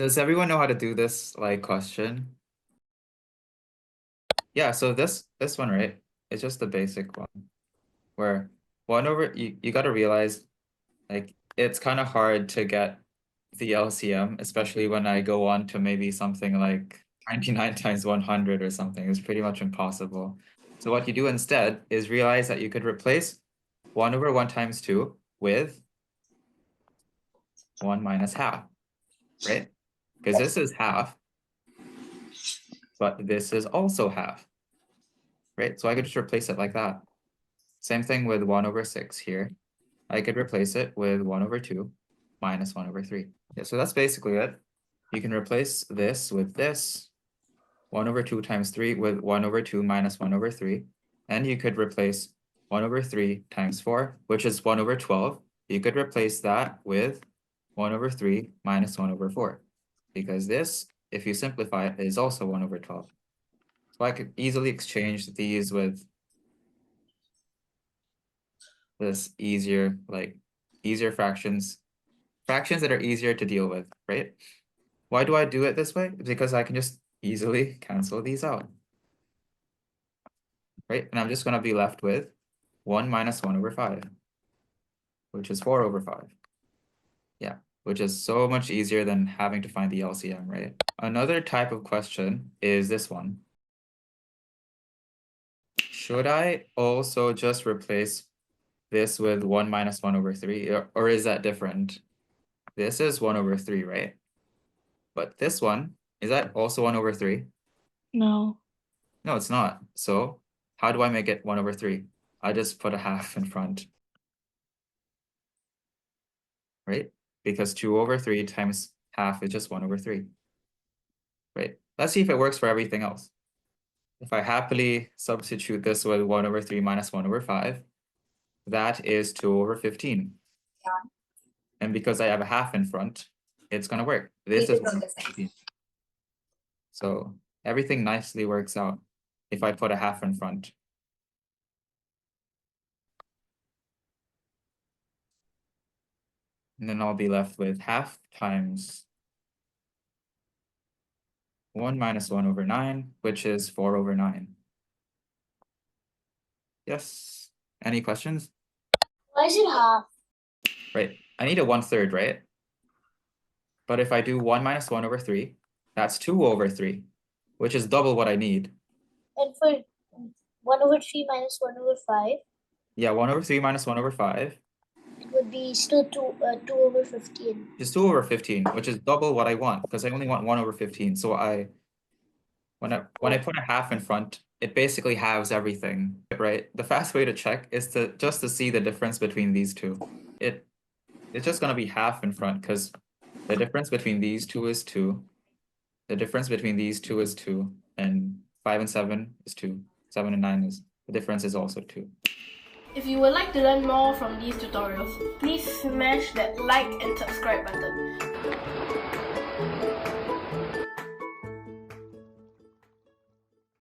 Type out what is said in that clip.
Does everyone know how to do this question? Yeah, so this one, right? It's just the basic one where you got to realize it's kind of hard to get the LCM, especially when I go on to maybe something like 99 times 100 or something. It's pretty much impossible. So what you do instead is realize that you could replace 1 over 1 times 2 with 1 minus half, right? Because this is half, but this is also half, right? So I could just replace it like that. Same thing with 1 over 6 here. I could replace it with 1 over 2 minus 1 over 3. Yeah, so that's basically it. You can replace this with this, 1 over 2 times 3 with 1 over 2 minus 1 over 3. And you could replace 1 over 3 times 4, which is 1 over 12. You could replace that with 1 over 3 minus 1 over 4. Because this, if you simplify it, is also 1 over 12. So I could easily exchange these with this easier fractions that are easier to deal with, right? Why do I do it this way? Because I can just easily cancel these out, right? And I'm just going to be left with 1 minus 1 over 5, which is 4 over 5. Yeah, which is so much easier than having to find the LCM, right? Another type of question is this one. Should I also just replace this with 1 minus 1 over 3, or is that different? This is 1 over 3, right? But this one, is that also 1 over 3? No. No, it's not. So how do I make it 1 over 3? I just put a half in front, right? Because 2 over 3 times half is just 1 over 3, right? Let's see if it works for everything else. If I happily substitute this with 1 over 3 minus 1 over 5, that is 2 over 15. Yeah. And because I have a half in front, it's going to work. This is 1 over 15. So everything nicely works out if I put a half in front. And then I'll be left with half times 1 minus 1 over 9, which is 4 over 9. Yes. Any questions? Why is it half? Right. I need a 1/3, right? But if I do 1 minus 1 over 3, that's 2 over 3, which is double what I need. And for 1 over 3 minus 1 over 5, Yeah, 1 over 3 minus 1 over 5 it would be still 2 over 15. is 2 over 15, which is double what I want, because I only want 1 over 15. So when I put a half in front, it basically halves everything, right? The fast way to check is to see the difference between these two. It's just gonna be half in front because the difference between these two is 2. The difference between these two is 2, and 5 and 7 is 2. 7 and 9 is the difference is also 2. If you would like to learn more from these tutorials, please smash that like and subscribe button.